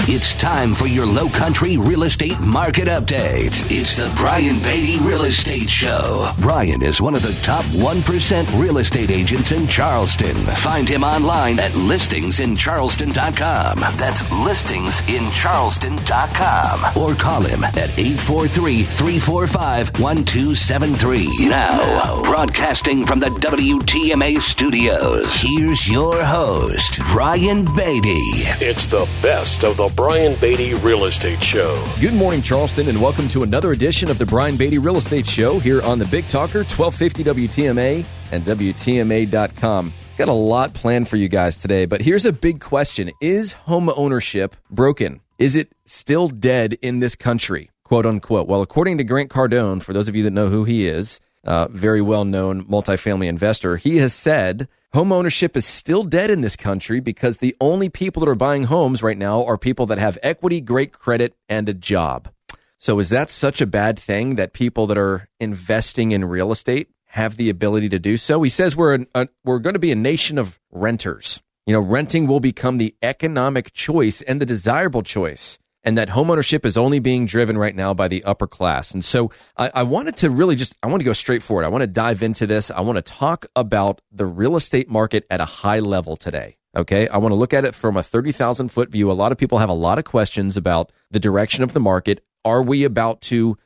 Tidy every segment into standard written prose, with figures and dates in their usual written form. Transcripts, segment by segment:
It's time for your Low Country Real Estate Market Update. It's the Brian Beatty Real Estate Show. Brian is one of the top 1% real estate agents in Charleston. Find him online at listingsincharleston.com. That's listingsincharleston.com. Or call him at 843-345-1273. Now, broadcasting from the WTMA studios, here's your host, Brian Beatty. It's the best of the Brian Beatty Real Estate Show. Good morning, Charleston, and welcome to another edition of the Brian Beatty Real Estate Show here on the Big Talker, 1250 WTMA and WTMA.com. Got a lot planned for you guys today, but here's a big question. Is home ownership broken? Is it still dead in this country, quote unquote? Well, according to Grant Cardone, for those of you that know who he is, very well-known multifamily investor, he has said home ownership is still dead in this country because the only people that are buying homes right now are people that have equity, great credit, and a job. So is that such a bad thing that people that are investing in real estate have the ability to do so? He says we're going to be a nation of renters. You know, renting will become the economic choice and the desirable choice, and that homeownership is only being driven right now by the upper class. And so I wanted to really I want to go straight forward. I want to dive into this. I want to talk about the real estate market at a high level today. Okay. I want to look at it from a 30,000-foot view. A lot of people have a lot of questions about the direction of the market. Are we about to,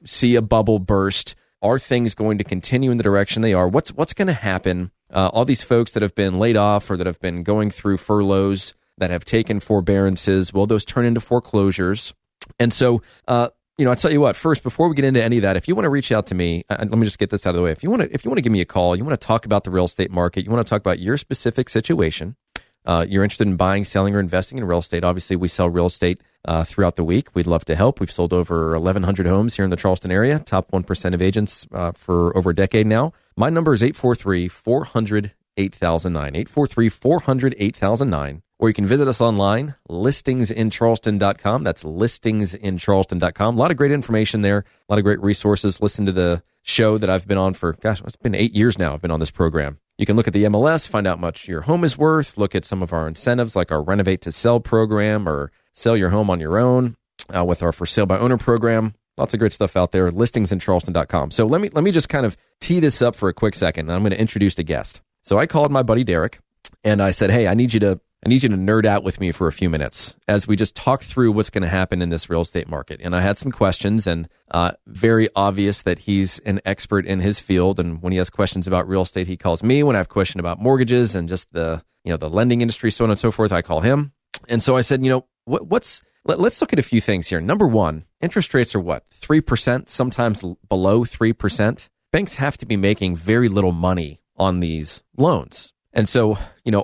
see a bubble burst? Are things going to continue in the direction they are? What's going to happen? All these folks that have been laid off or that have been going through furloughs, that have taken forbearances, will those turn into foreclosures? And so, I tell you what, first, before we get into any of that, if you want to reach out to me, let me just get this out of the way. If you want to give me a call, you want to talk about the real estate market, you want to talk about your specific situation, you're interested in buying, selling, or investing in real estate. Obviously, we sell real estate throughout the week. We'd love to help. We've sold over 1,100 homes here in the Charleston area, top 1% of agents for over a decade now. My number is 843-400-8009, 843-400-8009. Or you can visit us online, listingsincharleston.com. That's listingsincharleston.com. A lot of great information there, a lot of great resources. Listen to the show that I've been on for, it's been 8 years now I've been on this program. You can look at the MLS, find out how much your home is worth, look at some of our incentives like our Renovate to Sell program or Sell Your Home on Your Own with our For Sale by Owner program. Lots of great stuff out there, listingsincharleston.com. So let me just kind of tee this up for a quick second, and I'm going to introduce the guest. So I called my buddy Derek, and I said, hey, I need you to nerd out with me for a few minutes as we just talk through what's going to happen in this real estate market. And I had some questions, and very obvious that he's an expert in his field. And when he has questions about real estate, he calls me. When I have a question about mortgages and just the lending industry, so on and so forth, I call him. And so I said, let's look at a few things here. Number one, interest rates are what? 3%, sometimes below 3%. Banks have to be making very little money on these loans. And so,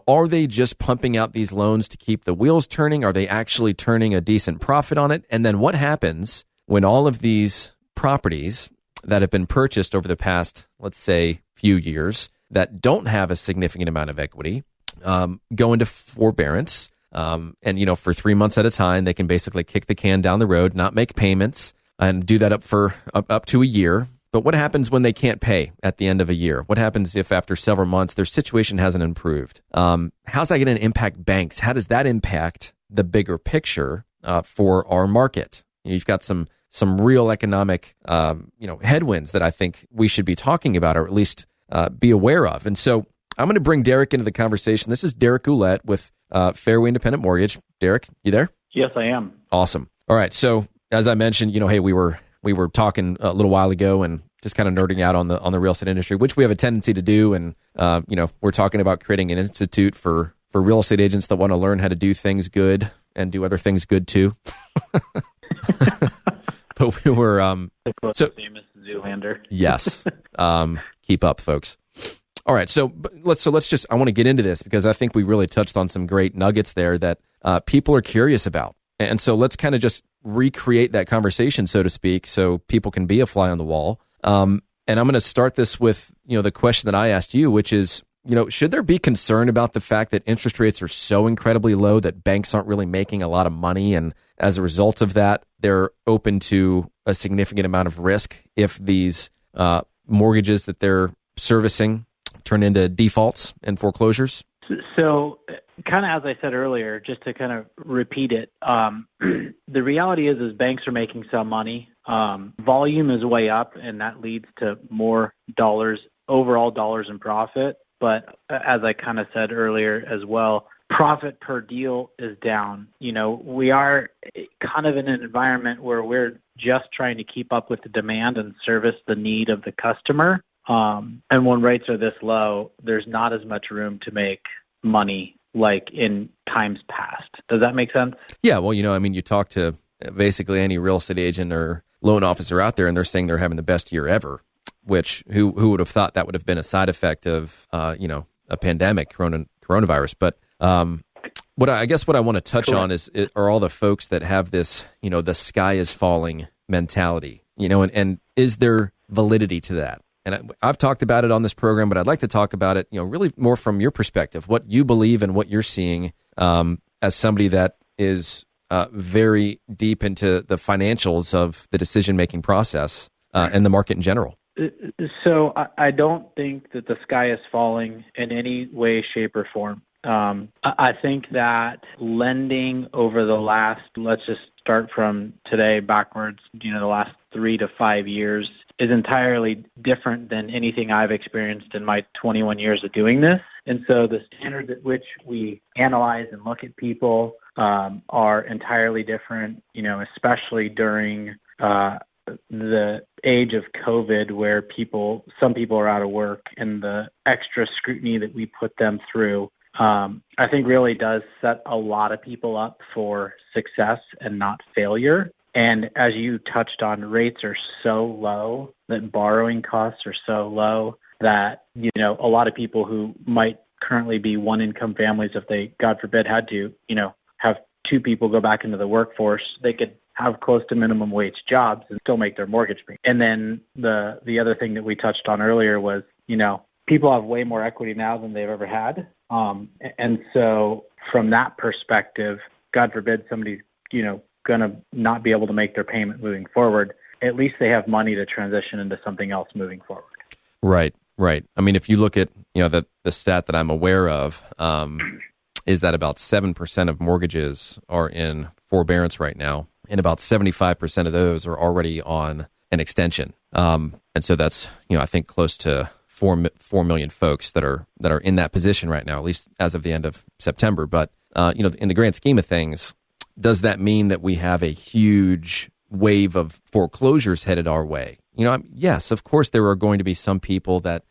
are they just pumping out these loans to keep the wheels turning? Are they actually turning a decent profit on it? And then what happens when all of these properties that have been purchased over the past, let's say, few years that don't have a significant amount of equity go into forbearance? And, for 3 months at a time, they can basically kick the can down the road, not make payments, and do that up to a year. But what happens when they can't pay at the end of a year? What happens if after several months their situation hasn't improved? How's that going to impact banks? How does that impact the bigger picture for our market? You've got some real economic headwinds that I think we should be talking about, or at least be aware of. And so I'm going to bring Derek into the conversation. This is Derek Goulet with Fairway Independent Mortgage. Derek, you there? Yes, I am. Awesome. All right. So as I mentioned, hey, we were talking a little while ago and just kind of nerding out on the real estate industry, which we have a tendency to do. And, we're talking about creating an institute for real estate agents that want to learn how to do things good and do other things good too. But we were, famous Zoolander. Yes. Keep up, folks. All right. So let's just, I want to get into this because I think we really touched on some great nuggets there that people are curious about. And so let's kind of just recreate that conversation, so to speak, so people can be a fly on the wall. And I'm going to start this with, the question that I asked you, which is, should there be concern about the fact that interest rates are so incredibly low that banks aren't really making a lot of money? And as a result of that, they're open to a significant amount of risk if these mortgages that they're servicing turn into defaults and foreclosures? So kind of as I said earlier, just to kind of repeat it, the reality is banks are making some money. Volume is way up, and that leads to more overall dollars in profit. But as I kind of said earlier as well, profit per deal is down. We are kind of in an environment where we're just trying to keep up with the demand and service the need of the customer. And when rates are this low, there's not as much room to make money like in times past. Does that make sense? Yeah, well, you talk to basically any real estate agent or loan officer out there, and they're saying they're having the best year ever, which who would have thought that would have been a side effect of, a pandemic, coronavirus. But what I want to touch on are all the folks that have this, the sky is falling mentality, and is there validity to that? And I've talked about it on this program, but I'd like to talk about it, really more from your perspective, what you believe and what you're seeing as somebody that is very deep into the financials of the decision-making process and the market in general. So I don't think that the sky is falling in any way, shape, or form. I think that lending over the last, let's just start from today backwards, the last 3 to 5 years is entirely different than anything I've experienced in my 21 years of doing this. And so the standards at which we analyze and look at people are entirely different, especially during the age of COVID, where some people are out of work, and the extra scrutiny that we put them through, I think really does set a lot of people up for success and not failure. And as you touched on, rates are so low that borrowing costs are so low that, a lot of people who might currently be one-income families, if they, God forbid, had to, have 2 people go back into the workforce, they could have close to minimum wage jobs and still make their mortgage payment. And then the other thing that we touched on earlier was, people have way more equity now than they've ever had. And so from that perspective, God forbid somebody's, going to not be able to make their payment moving forward, at least they have money to transition into something else moving forward. Right. I mean, if you look at, the stat that I'm aware of, is that about 7% of mortgages are in forbearance right now, and about 75% of those are already on an extension. And so that's, I think close to 4 million folks that are in that position right now, at least as of the end of September. But, in the grand scheme of things, does that mean that we have a huge wave of foreclosures headed our way? Yes, of course, there are going to be some people that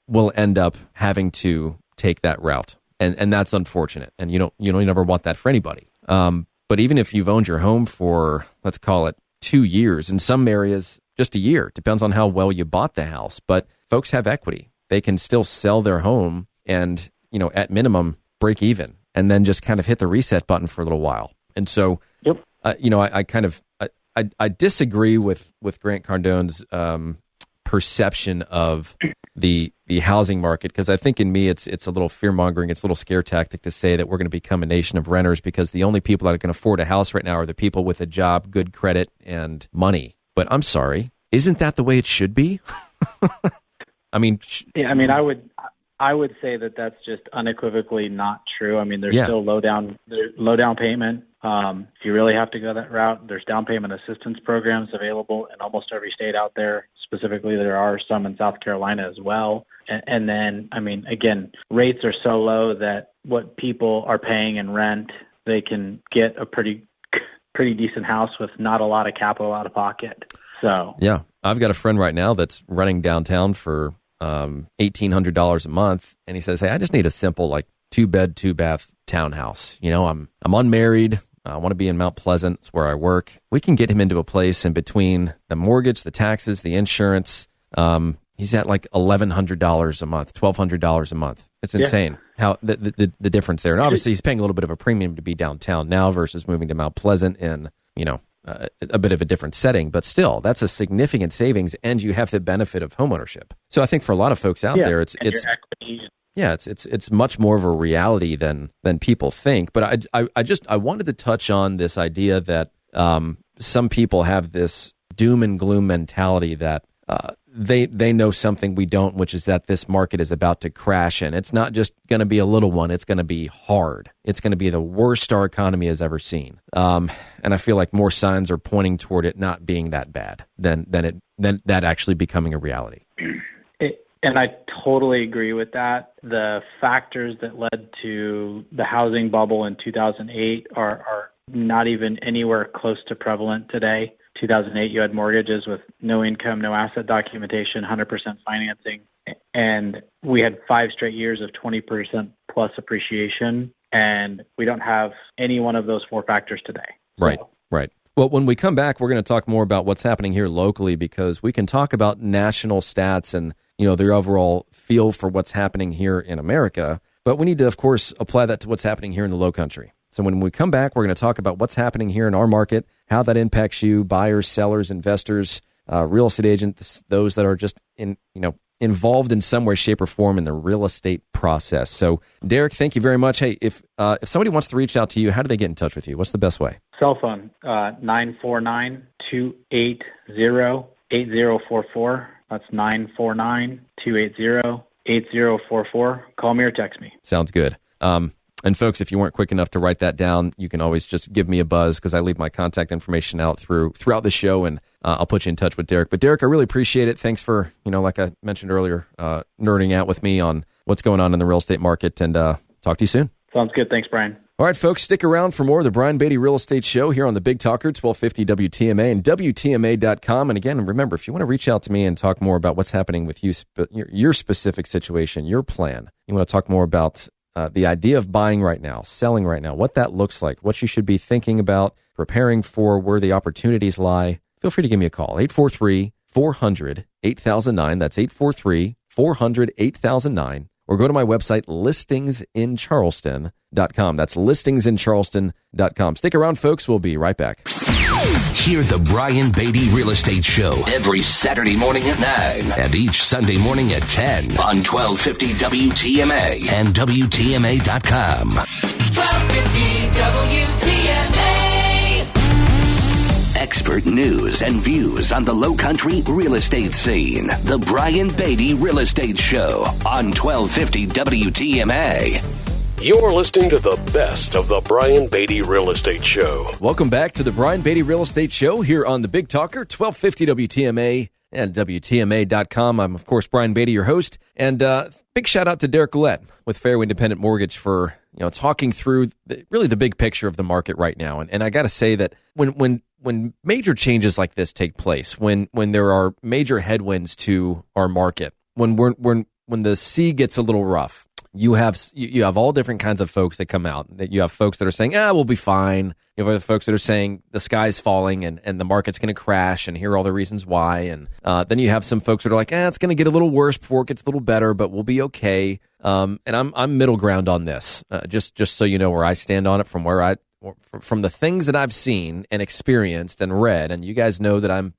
will end up having to take that route. And that's unfortunate. And you never want that for anybody. But even if you've owned your home for, let's call it 2 years, in some areas, just a year, depends on how well you bought the house. But folks have equity. They can still sell their home and, at minimum, break even, and then just kind of hit the reset button for a little while. And so, yep. I disagree with Grant Cardone's perception of the housing market, because I think in me it's a little fear-mongering, it's a little scare tactic to say that we're going to become a nation of renters because the only people that can afford a house right now are the people with a job, good credit, and money. But I'm sorry, isn't that the way it should be? I mean, I would say that that's just unequivocally not true. I mean, there's still low down payment. If you really have to go that route, there's down payment assistance programs available in almost every state out there. Specifically, there are some in South Carolina as well. And then, I mean, again, rates are so low that what people are paying in rent, they can get a pretty decent house with not a lot of capital out of pocket. So yeah, I've got a friend right now that's renting downtown for $1,800 a month, and he says, "Hey, I just need a simple 2-bed, 2-bath townhouse. I'm unmarried. I want to be in Mount Pleasant. It's where I work." We can get him into a place in between the mortgage, the taxes, the insurance. He's at $1,100 a month, $1,200 a month. It's insane how the difference there. And obviously, he's paying a little bit of a premium to be downtown now versus moving to Mount Pleasant in a bit of a different setting. But still, that's a significant savings, and you have the benefit of homeownership. So I think for a lot of folks out there, it's much more of a reality than people think. But I wanted to touch on this idea that some people have this doom and gloom mentality that they know something we don't, which is that this market is about to crash, and it's not just going to be a little one. It's going to be hard. It's going to be the worst our economy has ever seen. And I feel like more signs are pointing toward it not being that bad than that actually becoming a reality. And I totally agree with that. The factors that led to the housing bubble in 2008 are not even anywhere close to prevalent today. 2008, you had mortgages with no income, no asset documentation, 100% financing. And we had 5 straight years of 20% plus appreciation. And we don't have any one of those 4 factors today. Right. Well, when we come back, we're going to talk more about what's happening here locally, because we can talk about national stats and, their overall feel for what's happening here in America. But we need to, of course, apply that to what's happening here in the Low Country. So when we come back, we're going to talk about what's happening here in our market, how that impacts you, buyers, sellers, investors, real estate agents, those that are just involved in some way, shape, or form in the real estate process. So, Derek, thank you very much. Hey, if somebody wants to reach out to you, how do they get in touch with you? What's the best way? Cell phone, 949-280-8044. That's 949-280-8044. Call me or text me. Sounds good. And folks, if you weren't quick enough to write that down, you can always just give me a buzz, because I leave my contact information out throughout the show, and I'll put you in touch with Derek. But Derek, I really appreciate it. Thanks for, like I mentioned earlier, nerding out with me on what's going on in the real estate market, and talk to you soon. Sounds good. Thanks, Brian. All right, folks, stick around for more of the Brian Beatty Real Estate Show here on the Big Talker, 1250 WTMA and WTMA.com. And again, remember, if you want to reach out to me and talk more about what's happening with you, your specific situation, your plan, you want to talk more about the idea of buying right now, selling right now, what that looks like, what you should be thinking about, preparing for, where the opportunities lie, feel free to give me a call, 843-400-8009. That's 843-400-8009. Or go to my website, listingsincharleston.com. That's listingsincharleston.com. Stick around, folks. We'll be right back. Hear the Brian Beatty Real Estate Show every Saturday morning at 9 and each Sunday morning at 10 on 1250 WTMA and WTMA.com. 1250 WTMA. Expert news and views on the Low Country real estate scene. The Brian Beatty Real Estate Show on 1250 WTMA. You're listening to the best of the Brian Beatty Real Estate Show. Welcome back to the Brian Beatty Real Estate Show here on the Big Talker, 1250 WTMA and WTMA.com. I'm, of course, Brian Beatty, your host. And big shout out to Derek Goulet with Fairway Independent Mortgage for talking through really the big picture of the market right now. And I got to say that when major changes like this take place, when there are major headwinds to our market, when the sea gets a little rough, you have all different kinds of folks that come out. That you have folks that are saying, we'll be fine. You have other folks that are saying the sky's falling and the market's going to crash, and here are all the reasons why. And then you have some folks that are like, it's going to get a little worse before it gets a little better, but we'll be okay. And I'm middle ground on this, just so you know where I stand on it, from the things that I've seen and experienced and read. And you guys know that I'm,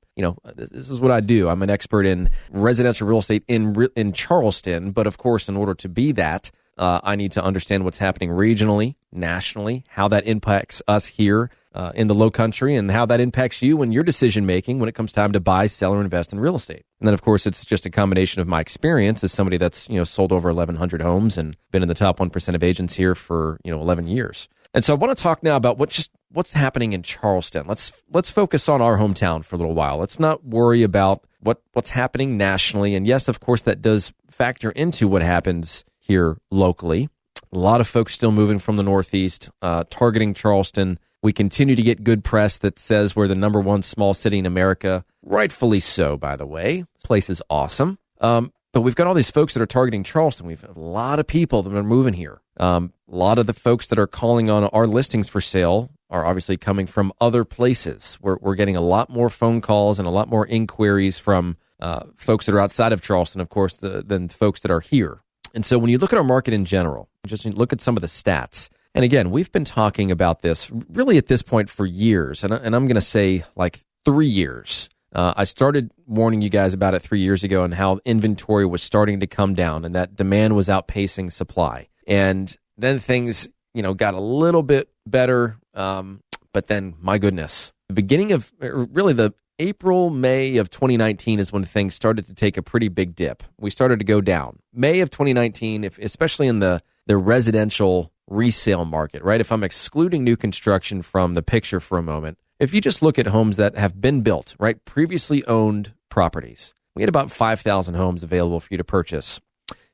this is what I do. I'm an expert in residential real estate in Charleston. But of course, in order to be that, I need to understand what's happening regionally, nationally, how that impacts us here in the Low Country, and how that impacts you and your decision making when it comes time to buy, sell, or invest in real estate. And then, of course, it's just a combination of my experience as somebody that's sold over 1,100 homes and been in the top 1% of agents here for 11 years. And so I want to talk now about what's happening in Charleston. Let's focus on our hometown for a little while. Let's not worry about what's happening nationally. And yes, of course, that does factor into what happens here locally. A lot of folks still moving from the Northeast, targeting Charleston. We continue to get good press that says we're the number one small city in America. Rightfully so, by the way. This place is awesome. But we've got all these folks that are targeting Charleston. We've got a lot of people that are moving here. A lot of the folks that are calling on our listings for sale are obviously coming from other places. We're getting a lot more phone calls and a lot more inquiries from folks that are outside of Charleston, of course, than folks that are here. And so when you look at our market in general, just look at some of the stats. And again, we've been talking about this really at this point for years, and I'm going to say like 3 years. I started warning you guys about it 3 years ago and how inventory was starting to come down and that demand was outpacing supply. And then things, got a little bit better. But then, my goodness, the beginning of really the April, May of 2019 is when things started to take a pretty big dip. We started to go down. May of 2019, especially in the residential resale market, right? If I'm excluding new construction from the picture for a moment, if you just look at homes that have been built, right? Previously owned properties, we had about 5,000 homes available for you to purchase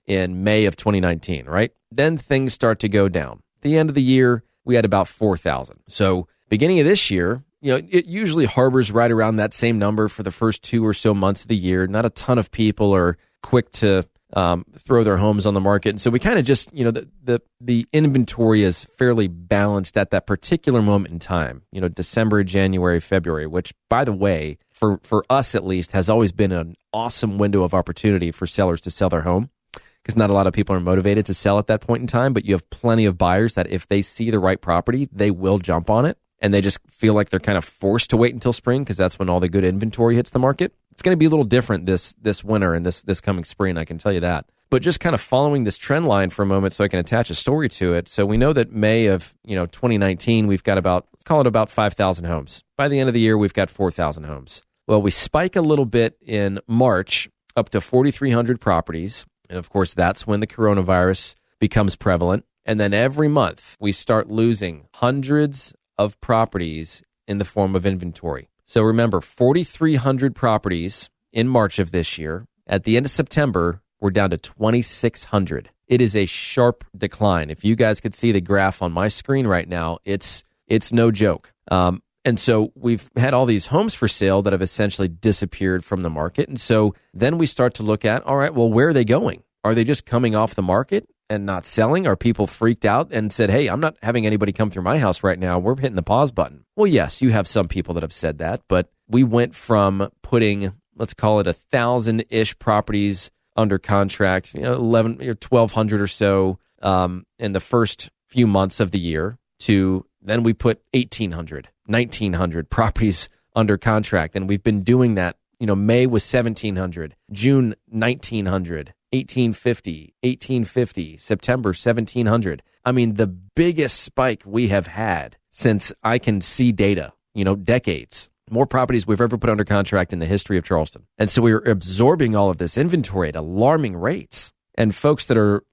in May of 2019, right? Then things start to go down. At the end of the year, we had about 4,000. So beginning of this year, it usually harbors right around that same number for the first 2 or so months of the year. Not a ton of people are quick to throw their homes on the market. And so we kind of just, the inventory is fairly balanced at that particular moment in time, December, January, February, which, by the way, for us at least, has always been an awesome window of opportunity for sellers to sell their home, because not a lot of people are motivated to sell at that point in time, but you have plenty of buyers that if they see the right property, they will jump on it. And they just feel like they're kind of forced to wait until spring because that's when all the good inventory hits the market. It's going to be a little different this winter and this coming spring, I can tell you that. But just kind of following this trend line for a moment so I can attach a story to it. So we know that May of 2019, we've got let's call it about 5,000 homes. By the end of the year, we've got 4,000 homes. Well, we spike a little bit in March up to 4,300 properties. And of course, that's when the coronavirus becomes prevalent. And then every month, we start losing hundreds of properties in the form of inventory. So remember, 4,300 properties in March of this year. At the end of September, we're down to 2,600. It is a sharp decline. If you guys could see the graph on my screen right now, it's no joke. And so we've had all these homes for sale that have essentially disappeared from the market. And so then we start to look at, all right, well, where are they going? Are they just coming off the market and not selling? Are people freaked out and said, hey, I'm not having anybody come through my house right now. We're hitting the pause button. Well, yes, you have some people that have said that, but we went from putting, let's call it 1,000-ish properties under contract, 11 or 1,200 or so in the first few months of the year, to then we put 1,800, 1,900 properties under contract. And we've been doing that. May was 1,700, June 1,900, 1,850, September 1,700. I mean, the biggest spike we have had since I can see data, decades. More properties we've ever put under contract in the history of Charleston. And so we were absorbing all of this inventory at alarming rates. And folks that are,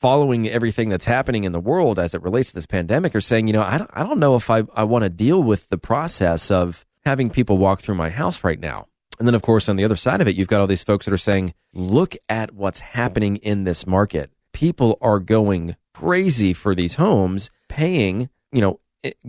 following everything that's happening in the world as it relates to this pandemic are saying, I don't know if I want to deal with the process of having people walk through my house right now. And then, of course, on the other side of it, you've got all these folks that are saying, look at what's happening in this market. People are going crazy for these homes, paying,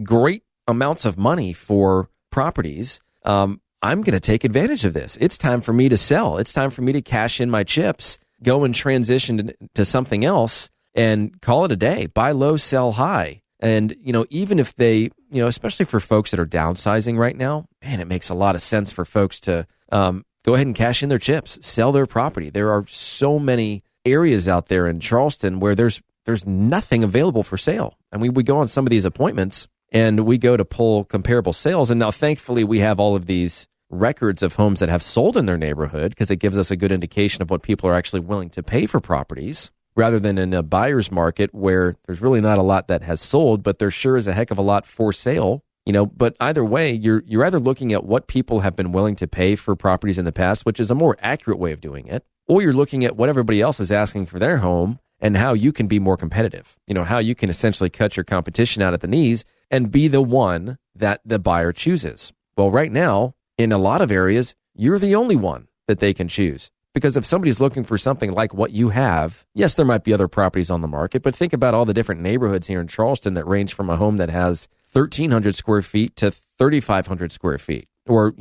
great amounts of money for properties. I'm going to take advantage of this. It's time for me to sell. It's time for me to cash in my chips, go and transition to something else and call it a day. Buy low, sell high. And, even if they, especially for folks that are downsizing right now, man, it makes a lot of sense for folks to go ahead and cash in their chips, sell their property. There are so many areas out there in Charleston where there's nothing available for sale. And we go on some of these appointments and we go to pull comparable sales. And now, thankfully, we have all of these records of homes that have sold in their neighborhood because it gives us a good indication of what people are actually willing to pay for properties, rather than in a buyer's market where there's really not a lot that has sold, but there sure is a heck of a lot for sale. But either way, you're either looking at what people have been willing to pay for properties in the past, which is a more accurate way of doing it, or you're looking at what everybody else is asking for their home and how you can be more competitive. How you can essentially cut your competition out at the knees and be the one that the buyer chooses. Well, right now, in a lot of areas, you're the only one that they can choose. Because if somebody's looking for something like what you have, yes, there might be other properties on the market, but think about all the different neighborhoods here in Charleston that range from a home that has 1,300 square feet to 3,500 square feet, or,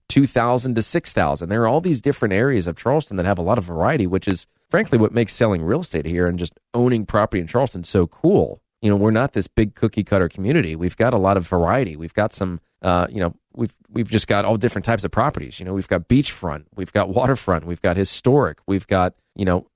2,000 to 6,000. There are all these different areas of Charleston that have a lot of variety, which is frankly what makes selling real estate here and just owning property in Charleston so cool. We're not this big cookie cutter community. We've got a lot of variety. We've got some, we've just got all different types of properties. We've got beachfront, we've got waterfront, we've got historic, we've got,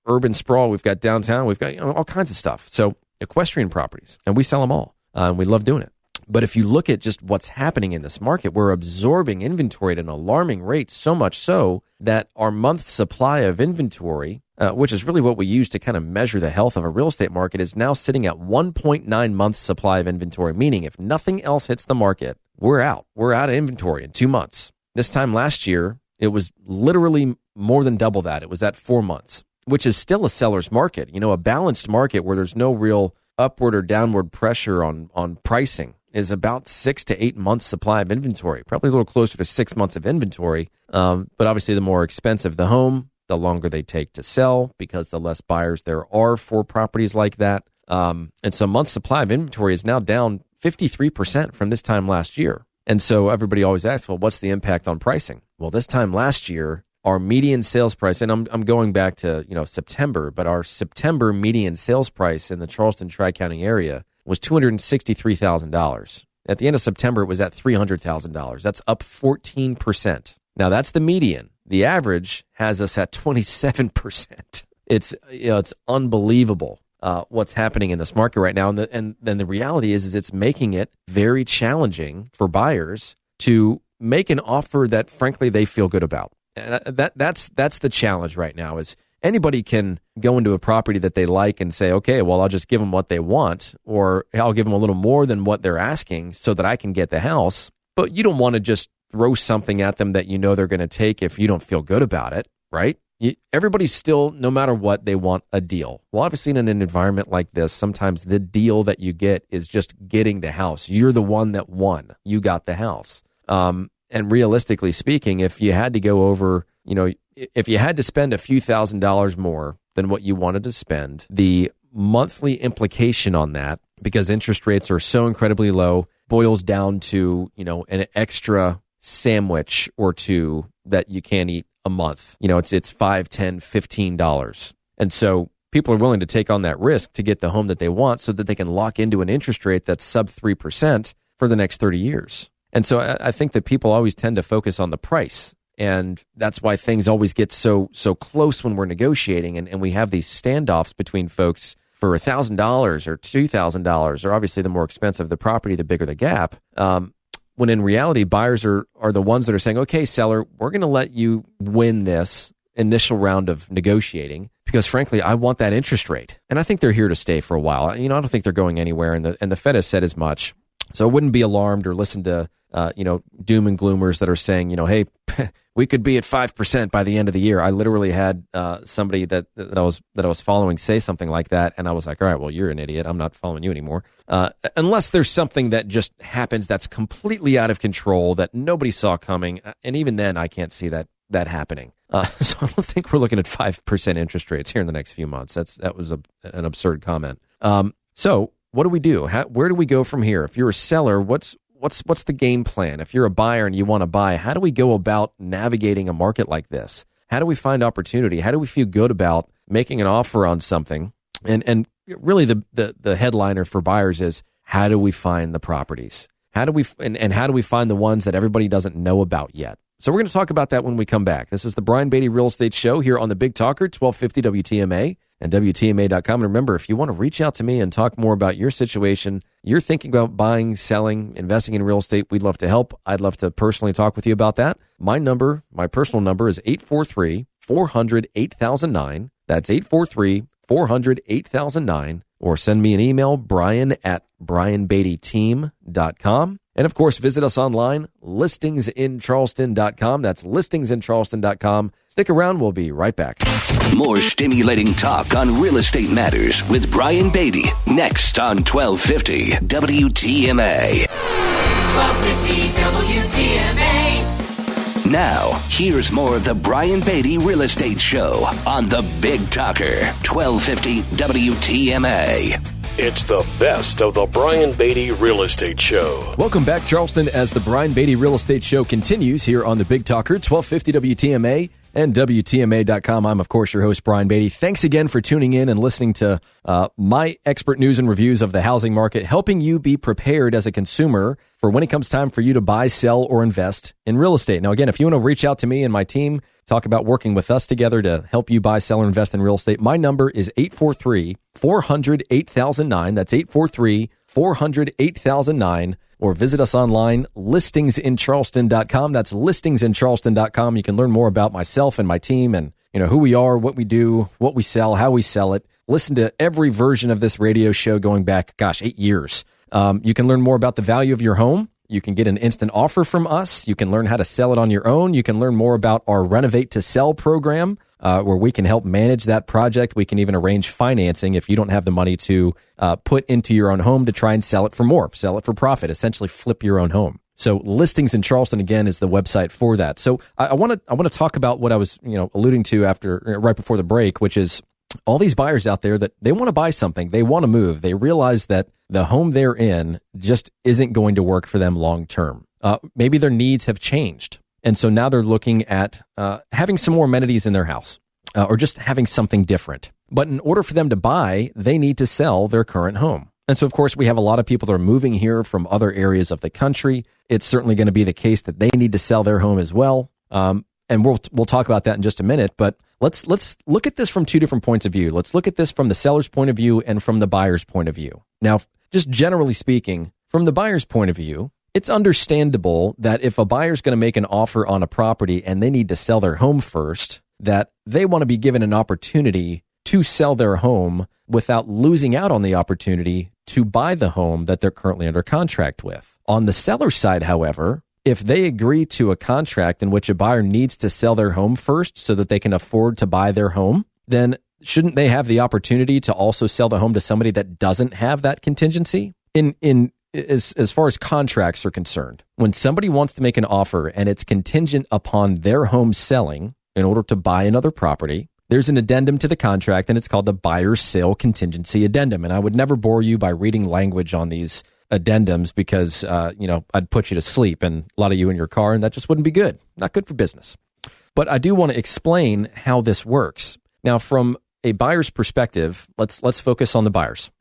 urban sprawl, we've got downtown, we've got all kinds of stuff. So equestrian properties, and we sell them all. We love doing it. But if you look at just what's happening in this market, we're absorbing inventory at an alarming rate, so much so that our month's supply of inventory, which is really what we use to kind of measure the health of a real estate market, is now sitting at 1.9 months supply of inventory, meaning if nothing else hits the market, we're out. We're out of inventory in 2 months. This time last year, it was literally more than double that. It was at 4 months, which is still a seller's market. A balanced market where there's no real upward or downward pressure on pricing is about 6 to 8 months supply of inventory, probably a little closer to 6 months of inventory. But obviously, the more expensive the home, the longer they take to sell because the less buyers there are for properties like that. And so month's supply of inventory is now down 53% from this time last year. And so everybody always asks, well, what's the impact on pricing? Well, this time last year, our median sales price, and I'm going back to September, but our September median sales price in the Charleston Tri-County area was $263,000. At the end of September, it was at $300,000. That's up 14%. Now that's the median. The average has us at 27%. It's unbelievable what's happening in this market right now, and then the reality is it's making it very challenging for buyers to make an offer that frankly they feel good about. And that's the challenge right now. Is anybody can go into a property that they like and say, okay, well, I'll just give them what they want, or I'll give them a little more than what they're asking so that I can get the house. But you don't want to just throw something at them that they're going to take if you don't feel good about it, right? Everybody's still, no matter what, they want a deal. Well, obviously in an environment like this, sometimes the deal that you get is just getting the house. You're the one that won. You got the house. And realistically speaking, if you had to go over, if you had to spend a few $1,000s more than what you wanted to spend, the monthly implication on that, because interest rates are so incredibly low, boils down to, an extra sandwich or two that you can't eat a month. It's $5, $10, $15. And so people are willing to take on that risk to get the home that they want so that they can lock into an interest rate that's sub 3% for the next 30 years. And so I think that people always tend to focus on the price. And that's why things always get so close when we're negotiating. And we have these standoffs between folks for $1,000 or $2,000, or obviously the more expensive the property, the bigger the gap. When in reality, buyers are the ones that are saying, okay, seller, we're going to let you win this initial round of negotiating because frankly, I want that interest rate. And I think they're here to stay for a while. I don't think they're going anywhere. And the Fed has said as much. So I wouldn't be alarmed or listen to, doom and gloomers that are saying, hey, we could be at 5% by the end of the year. I literally had somebody that I was following say something like that. And I was like, all right, well, you're an idiot. I'm not following you anymore. Unless there's something that just happens that's completely out of control that nobody saw coming. And even then, I can't see that happening. So I don't think we're looking at 5% interest rates here in the next few months. That was an absurd comment. So what do we do? Where do we go from here? If you're a seller, what's the game plan? If you're a buyer and you want to buy, how do we go about navigating a market like this? How do we find opportunity? How do we feel good about making an offer on something? And really the headliner for buyers is, how do we find the properties? How do we find the ones that everybody doesn't know about yet? So we're going to talk about that when we come back. This is the Brian Beatty Real Estate Show here on the Big Talker, 1250 WTMA and WTMA.com. And remember, if you want to reach out to me and talk more about your situation, you're thinking about buying, selling, investing in real estate, we'd love to help. I'd love to personally talk with you about that. My personal number is 843-400-8009. That's 843-400-8009. Or send me an email, brian@brianbeattyteam.com. And of course, visit us online, listingsincharleston.com. That's listingsincharleston.com. Stick around. We'll be right back. More stimulating talk on real estate matters with Brian Beatty next on 1250 WTMA. 1250 WTMA. Now, here's more of the Brian Beatty Real Estate Show on the Big Talker, 1250 WTMA. It's the best of the Brian Beatty Real Estate Show. Welcome back, Charleston, as the Brian Beatty Real Estate Show continues here on the Big Talker, 1250 WTMA and WTMA.com. I'm, of course, your host, Brian Beatty. Thanks again for tuning in and listening to my expert news and reviews of the housing market, helping you be prepared as a consumer for when it comes time for you to buy, sell, or invest in real estate. Now, again, if you want to reach out to me and my team, talk about working with us together to help you buy, sell, or invest in real estate, my number is 843-400-8009. That's 843-400-8009. Or visit us online, listingsincharleston.com. That's listingsincharleston.com. You can learn more about myself and my team and who we are, what we do, what we sell, how we sell it. Listen to every version of this radio show going back, 8 years. You can learn more about the value of your home You can get an instant offer from us. You can learn how to sell it on your own. You can learn more about our Renovate to Sell program, where we can help manage that project. We can even arrange financing if you don't have the money to put into your own home to try and sell it for more, sell it for profit, essentially flip your own home. So Listings in Charleston, again, is the website for that. So I want to talk about what I was alluding to right before the break, which is all these buyers out there that they want to buy something, they want to move, they realize that the home they're in just isn't going to work for them long term. Maybe their needs have changed. And so now they're looking at having some more amenities in their house or just having something different. But in order for them to buy, they need to sell their current home. And so, of course, we have a lot of people that are moving here from other areas of the country. It's certainly going to be the case that they need to sell their home as well. And we'll talk about that in just a minute. But let's look at this from two different points of view. Let's look at this from the seller's point of view and from the buyer's point of view. Now, just generally speaking, from the buyer's point of view, it's understandable that if a buyer's going to make an offer on a property and they need to sell their home first, that they want to be given an opportunity to sell their home without losing out on the opportunity to buy the home that they're currently under contract with. On the seller's side, however, if they agree to a contract in which a buyer needs to sell their home first so that they can afford to buy their home, then shouldn't they have the opportunity to also sell the home to somebody that doesn't have that contingency? As far as contracts are concerned, when somebody wants to make an offer and it's contingent upon their home selling in order to buy another property, there's an addendum to the contract, and it's called the buyer's sale contingency addendum. And I would never bore you by reading language on these addendums because, I'd put you to sleep and a lot of you in your car, and that just wouldn't be good. Not good for business. But I do want to explain how this works. Now, from a buyer's perspective, let's focus on the buyers.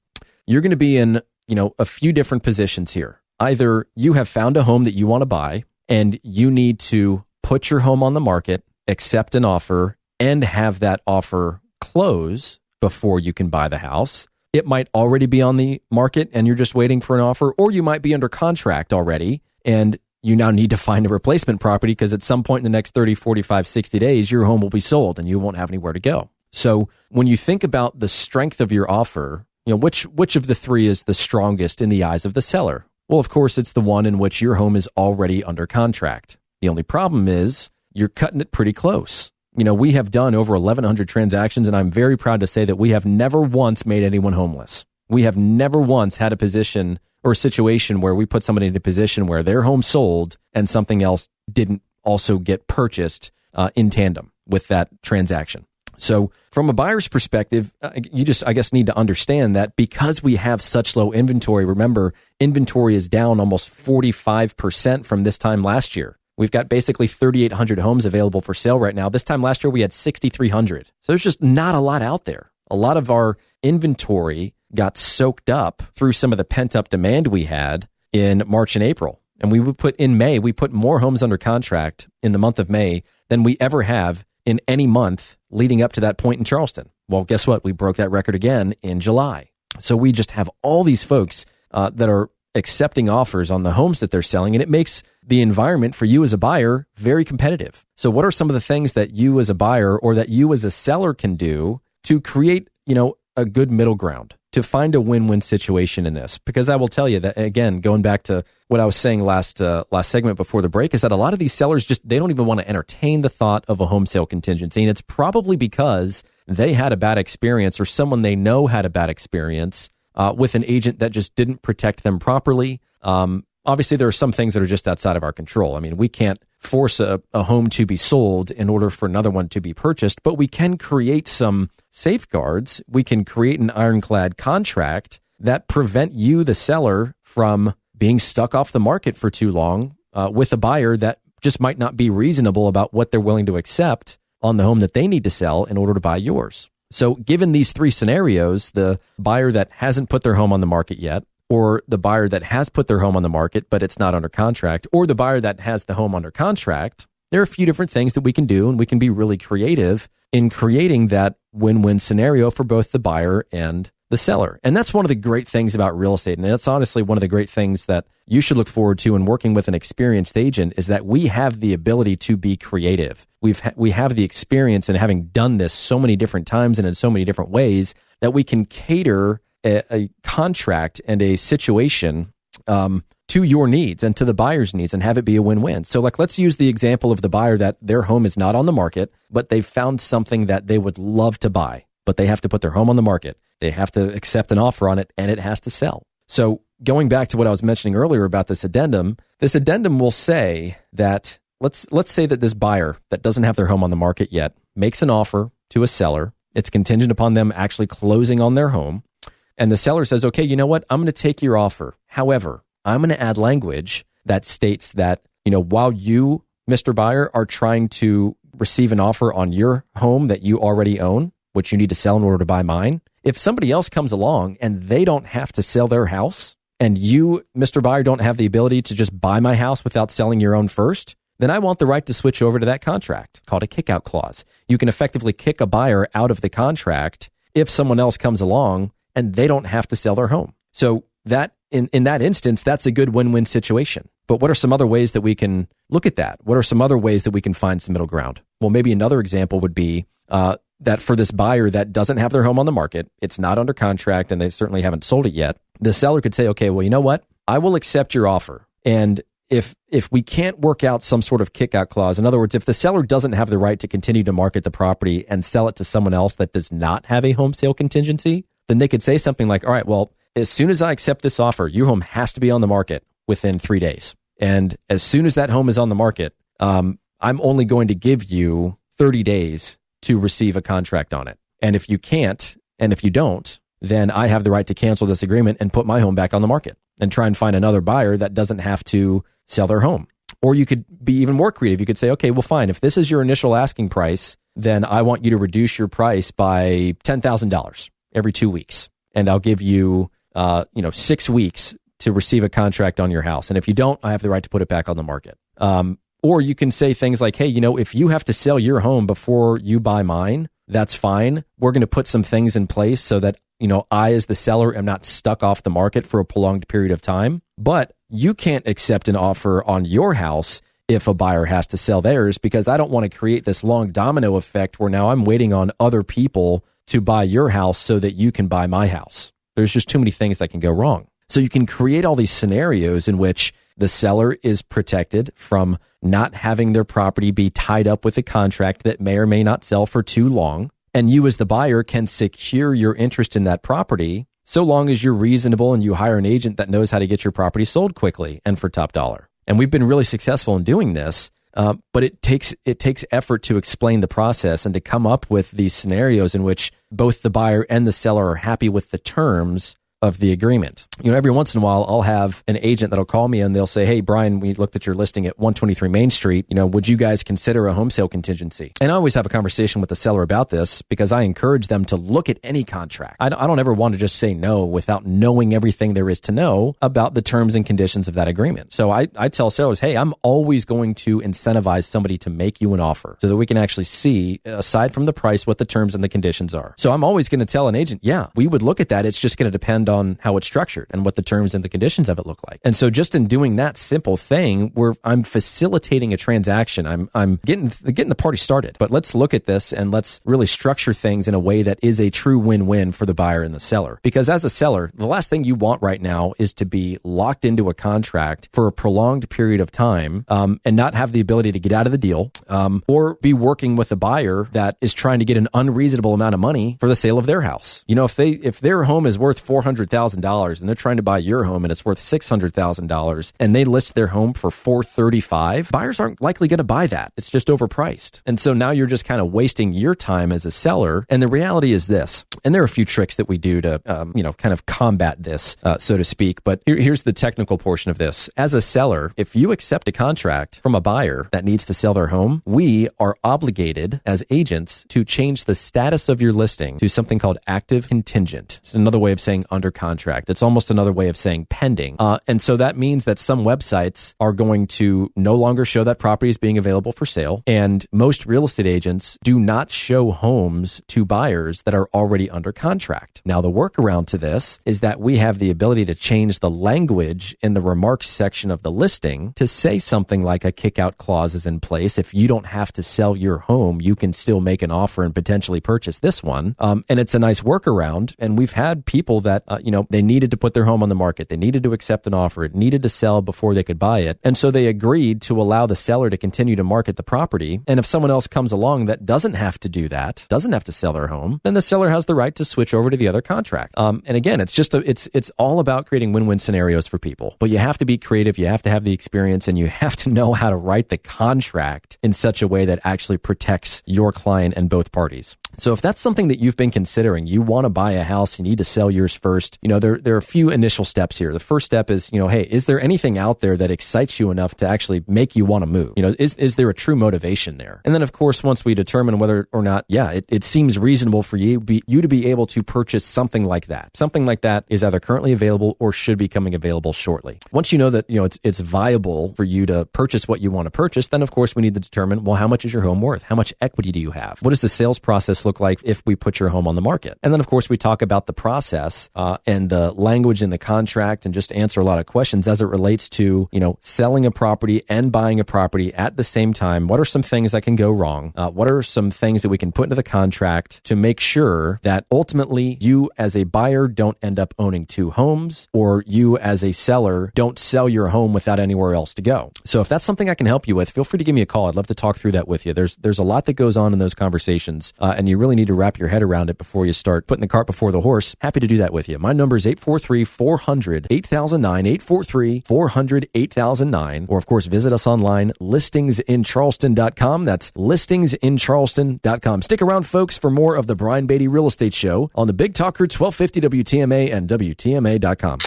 You're going to be in, a few different positions here. Either you have found a home that you want to buy and you need to put your home on the market, accept an offer, and have that offer close before you can buy the house. It might already be on the market and you're just waiting for an offer, or you might be under contract already and you now need to find a replacement property because at some point in the next 30, 45, 60 days, your home will be sold and you won't have anywhere to go. So when you think about the strength of your offer, which of the three is the strongest in the eyes of the seller? Well, of course, it's the one in which your home is already under contract. The only problem is you're cutting it pretty close. We have done over 1,100 transactions, and I'm very proud to say that we have never once made anyone homeless. We have never once had a position or a situation where we put somebody in a position where their home sold and something else didn't also get purchased in tandem with that transaction. So from a buyer's perspective, you just, I guess, need to understand that because we have such low inventory, remember, inventory is down almost 45% from this time last year. We've got basically 3,800 homes available for sale right now. This time last year, we had 6,300. So there's just not a lot out there. A lot of our inventory got soaked up through some of the pent-up demand we had in March and April. And we put more homes under contract in the month of May than we ever have in any month leading up to that point in Charleston. Well, guess what? We broke that record again in July. So we just have all these folks that are accepting offers on the homes that they're selling, and it makes the environment for you as a buyer very competitive. So what are some of the things that you as a buyer or that you as a seller can do to create, a good middle ground, to find a win-win situation in this? Because I will tell you that, again, going back to what I was saying last segment before the break, is that a lot of these sellers they don't even want to entertain the thought of a home sale contingency. And it's probably because they had a bad experience or someone they know had a bad experience with an agent that just didn't protect them properly. Obviously, there are some things that are just outside of our control. I mean, we can't force a home to be sold in order for another one to be purchased, but we can create some safeguards. We can create an ironclad contract that prevent you, the seller, from being stuck off the market for too long with a buyer that just might not be reasonable about what they're willing to accept on the home that they need to sell in order to buy yours. So given these three scenarios, the buyer that hasn't put their home on the market yet, or the buyer that has put their home on the market, but it's not under contract, or the buyer that has the home under contract, there are a few different things that we can do, and we can be really creative in creating that win-win scenario for both the buyer and the seller. And that's one of the great things about real estate. And that's honestly one of the great things that you should look forward to in working with an experienced agent, is that we have the ability to be creative. We have the experience in having done this so many different times and in so many different ways that we can cater a contract and a situation to to your needs and to the buyer's needs and have it be a win-win. So like, let's use the example of the buyer that their home is not on the market, but they've found something that they would love to buy, but they have to put their home on the market. They have to accept an offer on it and it has to sell. So going back to what I was mentioning earlier about this addendum will say that let's say that this buyer that doesn't have their home on the market yet makes an offer to a seller. It's contingent upon them actually closing on their home. And the seller says, okay, you know what? I'm going to take your offer. However, I'm going to add language that states that, while you, Mr. Buyer, are trying to receive an offer on your home that you already own, which you need to sell in order to buy mine, if somebody else comes along and they don't have to sell their house and you, Mr. Buyer, don't have the ability to just buy my house without selling your own first, then I want the right to switch over to that contract called a kick-out clause. You can effectively kick a buyer out of the contract if someone else comes along and they don't have to sell their home. So that in that instance, that's a good win-win situation. But what are some other ways that we can look at that? What are some other ways that we can find some middle ground? Well, maybe another example would be that for this buyer that doesn't have their home on the market, it's not under contract, and they certainly haven't sold it yet, the seller could say, okay, well, you know what? I will accept your offer. And if we can't work out some sort of kick-out clause, in other words, if the seller doesn't have the right to continue to market the property and sell it to someone else that does not have a home sale contingency, then they could say something like, all right, well, as soon as I accept this offer, your home has to be on the market within 3 days. And as soon as that home is on the market, I'm only going to give you 30 days to receive a contract on it. And if you can't, and if you don't, then I have the right to cancel this agreement and put my home back on the market and try and find another buyer that doesn't have to sell their home. Or you could be even more creative. You could say, okay, well, fine. If this is your initial asking price, then I want you to reduce your price by $10,000 every 2 weeks. And I'll give you, 6 weeks to receive a contract on your house. And if you don't, I have the right to put it back on the market. Or you can say things like, hey, if you have to sell your home before you buy mine, that's fine. We're going to put some things in place so that, I as the seller am not stuck off the market for a prolonged period of time. But you can't accept an offer on your house if a buyer has to sell theirs, because I don't want to create this long domino effect where now I'm waiting on other people to buy your house so that you can buy my house. There's just too many things that can go wrong. So you can create all these scenarios in which the seller is protected from not having their property be tied up with a contract that may or may not sell for too long. And you as the buyer can secure your interest in that property so long as you're reasonable and you hire an agent that knows how to get your property sold quickly and for top dollar. And we've been really successful in doing this, but it takes effort to explain the process and to come up with these scenarios in which both the buyer and the seller are happy with the terms of the agreement. Every once in a while, I'll have an agent that'll call me and they'll say, hey, Brian, we looked at your listing at 123 Main Street. Would you guys consider a home sale contingency? And I always have a conversation with the seller about this because I encourage them to look at any contract. I don't ever want to just say no without knowing everything there is to know about the terms and conditions of that agreement. So I tell sellers, hey, I'm always going to incentivize somebody to make you an offer so that we can actually see, aside from the price, what the terms and the conditions are. So I'm always going to tell an agent, yeah, we would look at that. It's just going to depend on how it's structured and what the terms and the conditions of it look like. And so just in doing that simple thing where I'm facilitating a transaction, I'm getting the party started. But let's look at this and let's really structure things in a way that is a true win-win for the buyer and the seller. Because as a seller, the last thing you want right now is to be locked into a contract for a prolonged period of time and not have the ability to get out of the deal or be working with a buyer that is trying to get an unreasonable amount of money for the sale of their house. If their home is worth $400,000 and they're trying to buy your home and it's worth $600,000 and they list their home for $435,000, buyers aren't likely going to buy that. It's just overpriced. And so now you're just kind of wasting your time as a seller. And the reality is this, and there are a few tricks that we do to, kind of combat this, so to speak. But here's the technical portion of this. As a seller, if you accept a contract from a buyer that needs to sell their home, we are obligated as agents to change the status of your listing to something called active contingent. It's another way of saying under contract. It's almost another way of saying pending. And so that means that some websites are going to no longer show that property is being available for sale. And most real estate agents do not show homes to buyers that are already under contract. Now, the workaround to this is that we have the ability to change the language in the remarks section of the listing to say something like a kick-out clause is in place. If you don't have to sell your home, you can still make an offer and potentially purchase this one. And it's a nice workaround. And we've had people that they needed to put their home on the market. They needed to accept an offer. It needed to sell before they could buy it. And so they agreed to allow the seller to continue to market the property. And if someone else comes along that doesn't have to do that, doesn't have to sell their home, then the seller has the right to switch over to the other contract. And again, it's all about creating win-win scenarios for people. But you have to be creative. You have to have the experience, and you have to know how to write the contract in such a way that actually protects your client and both parties. So if that's something that you've been considering, you want to buy a house, you need to sell yours first, there are a few initial steps here. The first step is, hey, is there anything out there that excites you enough to actually make you want to move? Is there a true motivation there? And then, of course, once we determine whether or not, it seems reasonable for you to be able to purchase something like that. Something like that is either currently available or should be coming available shortly. Once you know that, it's viable for you to purchase what you want to purchase, then, of course, we need to determine, well, how much is your home worth? How much equity do you have? What does the sales process look like if we put your home on the market? And then, of course, we talk about the process and the language in the contract, and just answer a lot of questions as it relates to, selling a property and buying a property at the same time. What are some things that can go wrong? What are some things that we can put into the contract to make sure that ultimately you as a buyer don't end up owning two homes, or you as a seller don't sell your home without anywhere else to go? So if that's something I can help you with, feel free to give me a call. I'd love to talk through that with you. There's a lot that goes on in those conversations, and you really need to wrap your head around it before you start putting the cart before the horse. Happy to do that with you. My number is 843-400-8009, 843-400-8009. Or, of course, visit us online, listingsincharleston.com. That's listingsincharleston.com. Stick around, folks, for more of the Brian Beatty Real Estate Show on the Big Talker 1250 WTMA and WTMA.com.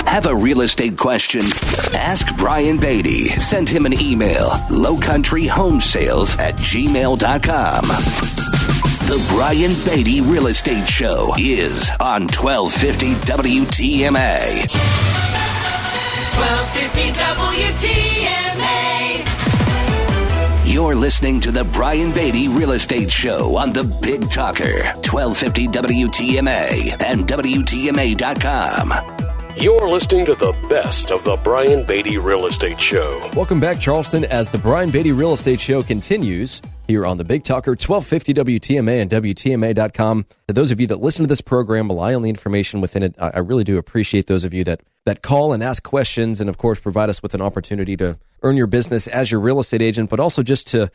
Have a real estate question? Ask Brian Beatty. Send him an email, lowcountryhomesales@gmail.com. The Brian Beatty Real Estate Show is on 1250 WTMA. 1250 WTMA. You're listening to the Brian Beatty Real Estate Show on the Big Talker, 1250 WTMA and WTMA.com. You're listening to the best of the Brian Beatty Real Estate Show. Welcome back, Charleston, as the Brian Beatty Real Estate Show continues here on the Big Talker, 1250 WTMA and WTMA.com. To those of you that listen to this program, rely on the information within it, I really do appreciate those of you that call and ask questions, and, of course, provide us with an opportunity to earn your business as your real estate agent, but also just to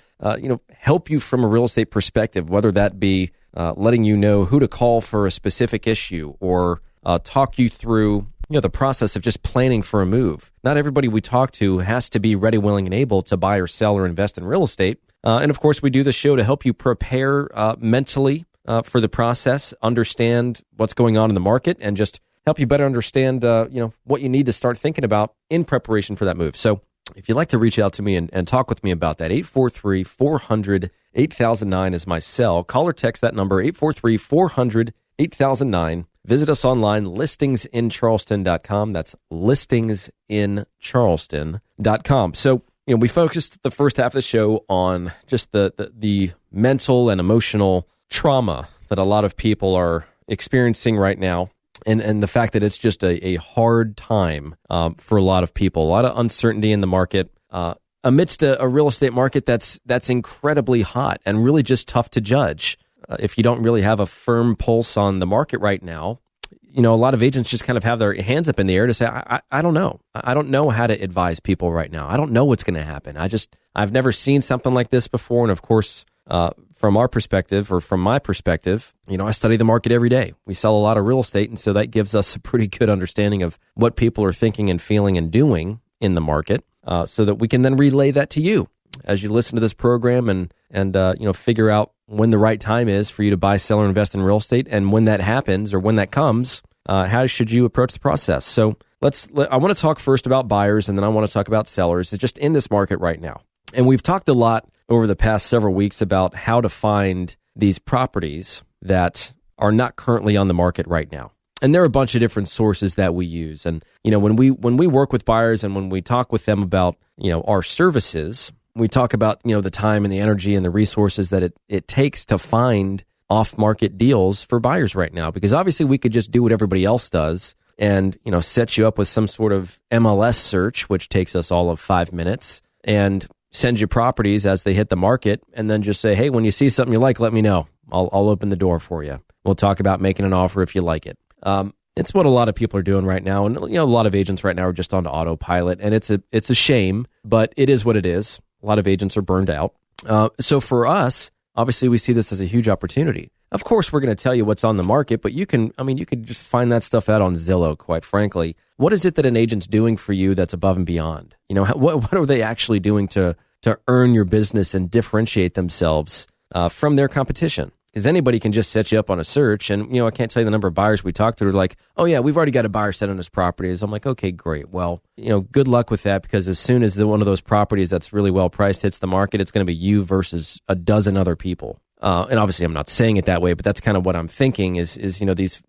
help you from a real estate perspective, whether that be letting you know who to call for a specific issue, or talk you through the process of just planning for a move. Not everybody we talk to has to be ready, willing, and able to buy or sell or invest in real estate. And of course, we do the show to help you prepare mentally for the process, understand what's going on in the market, and just help you better understand what you need to start thinking about in preparation for that move. So if you'd like to reach out to me and talk with me about that, 843-400-8009 is my cell. Call or text that number, 843-400-8009. Visit us online, listingsincharleston.com. That's listingsincharleston.com. So, we focused the first half of the show on just the mental and emotional trauma that a lot of people are experiencing right now, and the fact that it's just a hard time for a lot of people. A lot of uncertainty in the market amidst a real estate market that's incredibly hot and really just tough to judge. If you don't really have a firm pulse on the market right now, a lot of agents just kind of have their hands up in the air to say, I don't know. I don't know how to advise people right now. I don't know what's going to happen. I've never seen something like this before. And of course, from our perspective, or from my perspective, I study the market every day. We sell a lot of real estate, and so that gives us a pretty good understanding of what people are thinking and feeling and doing in the market, so that we can then relay that to you as you listen to this program and figure out when the right time is for you to buy, sell, or invest in real estate. And when that happens, or when that comes, how should you approach the process? So I want to talk first about buyers, and then I want to talk about sellers. It's just in this market right now. And we've talked a lot over the past several weeks about how to find these properties that are not currently on the market right now. And there are a bunch of different sources that we use. And, when we work with buyers, and when we talk with them about, our services, we talk about, the time and the energy and the resources that it takes to find off-market deals for buyers right now. Because obviously we could just do what everybody else does and, set you up with some sort of MLS search, which takes us all of 5 minutes, and send you properties as they hit the market, and then just say, hey, when you see something you like, let me know. I'll open the door for you. We'll talk about making an offer if you like it. It's what a lot of people are doing right now. And, a lot of agents right now are just on autopilot, and it's a shame, but it is what it is. A lot of agents are burned out. So for us, obviously we see this as a huge opportunity. Of course, we're going to tell you what's on the market, but you can just find that stuff out on Zillow, quite frankly. What is it that an agent's doing for you that's above and beyond? What are they actually doing to earn your business and differentiate themselves from their competition? Because anybody can just set you up on a search, and I can't tell you the number of buyers we talked to who are like, oh yeah, we've already got a buyer set on this property. I'm like, okay, great. Well, good luck with that, because as soon as one of those properties that's really well priced hits the market, it's going to be you versus a dozen other people. And obviously, I'm not saying it that way, but that's kind of what I'm thinking. Is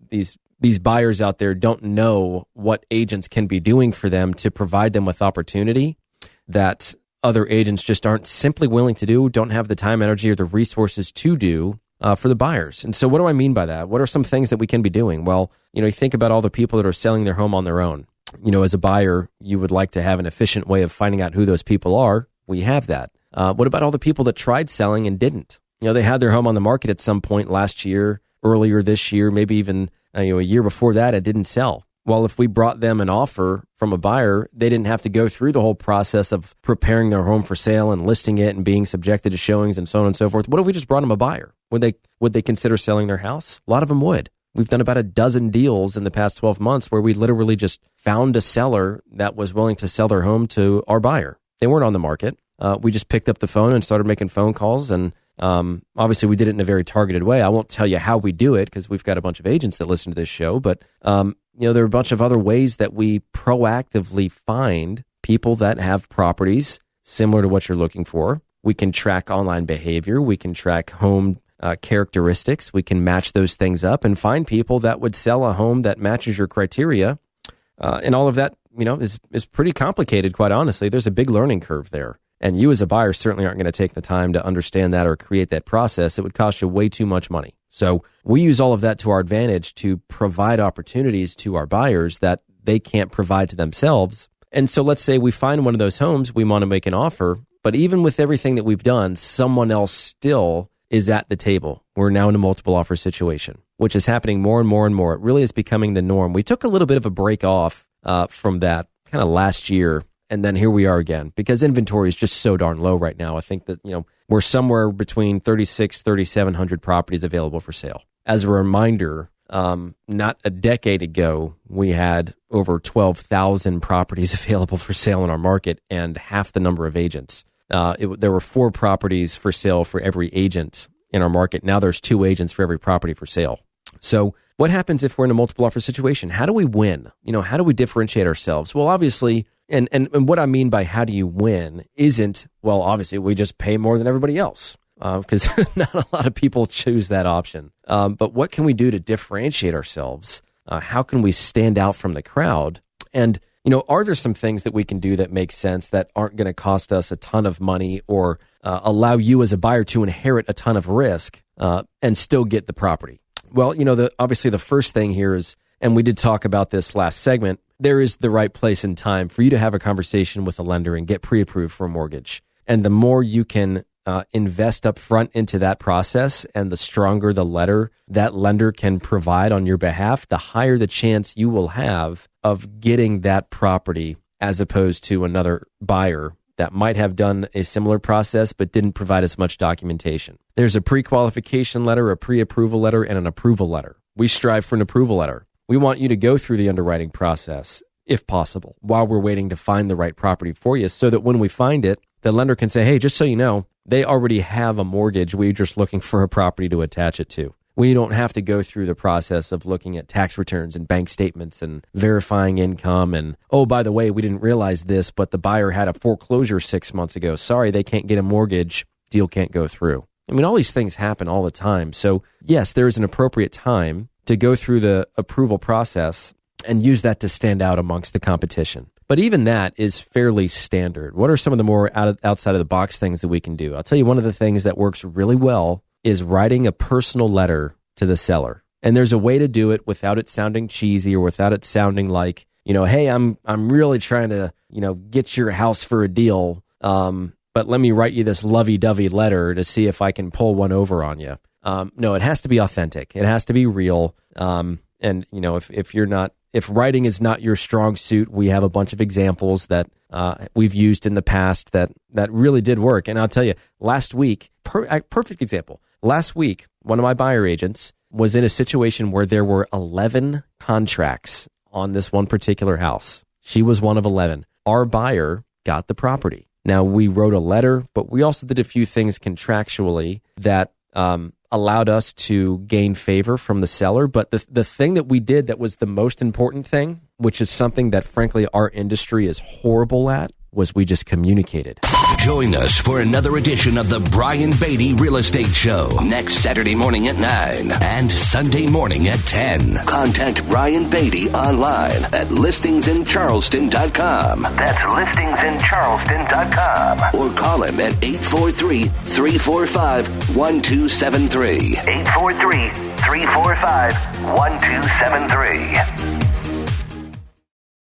these buyers out there don't know what agents can be doing for them to provide them with opportunity that other agents just aren't simply willing to do, don't have the time, energy, or the resources to do. For the buyers. And so what do I mean by that? What are some things that we can be doing? Well, you think about all the people that are selling their home on their own. As a buyer, you would like to have an efficient way of finding out who those people are. We have that. What about all the people that tried selling and didn't? They had their home on the market at some point last year, earlier this year, maybe even a year before that, it didn't sell. Well, if we brought them an offer from a buyer, they didn't have to go through the whole process of preparing their home for sale and listing it and being subjected to showings and so on and so forth. What if we just brought them a buyer? Would they consider selling their house? A lot of them would. We've done about a dozen deals in the past 12 months where we literally just found a seller that was willing to sell their home to our buyer. They weren't on the market. We just picked up the phone and started making phone calls, and obviously we did it in a very targeted way. I won't tell you how we do it because we've got a bunch of agents that listen to this show, but there are a bunch of other ways that we proactively find people that have properties similar to what you're looking for. We can track online behavior. We can track home characteristics. We can match those things up and find people that would sell a home that matches your criteria. And all of that, is pretty complicated, quite honestly. There's a big learning curve there. And you as a buyer certainly aren't going to take the time to understand that or create that process. It would cost you way too much money. So we use all of that to our advantage to provide opportunities to our buyers that they can't provide to themselves. And so let's say we find one of those homes, we want to make an offer, but even with everything that we've done, someone else still is at the table. We're now in a multiple offer situation, which is happening more and more and more. It really is becoming the norm. We took a little bit of a break off from that kind of last year. And then here we are again, because inventory is just so darn low right now. I think that, we're somewhere between 3,700 properties available for sale. As a reminder, not a decade ago, we had over 12,000 properties available for sale in our market and half the number of agents. There were 4 properties for sale for every agent in our market. Now there's 2 agents for every property for sale. So what happens if we're in a multiple offer situation? How do we win? How do we differentiate ourselves? Well, obviously, and what I mean by how do you win isn't, well, obviously we just pay more than everybody else, because not a lot of people choose that option. But what can we do to differentiate ourselves? How can we stand out from the crowd? And, are there some things that we can do that make sense that aren't going to cost us a ton of money or allow you as a buyer to inherit a ton of risk and still get the property? Well, obviously the first thing here is, and we did talk about this last segment, there is the right place and time for you to have a conversation with a lender and get pre-approved for a mortgage. And the more you can invest up front into that process and the stronger the letter that lender can provide on your behalf, the higher the chance you will have of getting that property as opposed to another buyer that might have done a similar process but didn't provide as much documentation. There's a pre-qualification letter, a pre-approval letter, and an approval letter. We strive for an approval letter. We want you to go through the underwriting process, if possible, while we're waiting to find the right property for you, so that when we find it, the lender can say, hey, just so you know, they already have a mortgage. We're just looking for a property to attach it to. We don't have to go through the process of looking at tax returns and bank statements and verifying income. And, oh, by the way, we didn't realize this, but the buyer had a foreclosure 6 months ago. Sorry, they can't get a mortgage. Deal can't go through. I mean, all these things happen all the time. So, yes, there is an appropriate time to go through the approval process and use that to stand out amongst the competition. But even that is fairly standard. What are some of the more outside of the box things that we can do? I'll tell you, one of the things that works really well is writing a personal letter to the seller. And there's a way to do it without it sounding cheesy or without it sounding like, hey, I'm really trying to, get your house for a deal. But let me write you this lovey-dovey letter to see if I can pull one over on you. No, it has to be authentic. It has to be real. And, if writing is not your strong suit, we have a bunch of examples that we've used in the past that really did work. And I'll tell you, last week, perfect example. Last week, one of my buyer agents was in a situation where there were 11 contracts on this one particular house. She was one of 11. Our buyer got the property. Now, we wrote a letter, but we also did a few things contractually that allowed us to gain favor from the seller. But the thing that we did that was the most important thing, which is something that, frankly, our industry is horrible at, was we just communicated. Join us for another edition of the Brian Beatty Real Estate Show next Saturday morning at 9 and Sunday morning at 10. Contact Brian Beatty online at listingsincharleston.com. That's listingsincharleston.com. Or call him at 843-345-1273. 843-345-1273.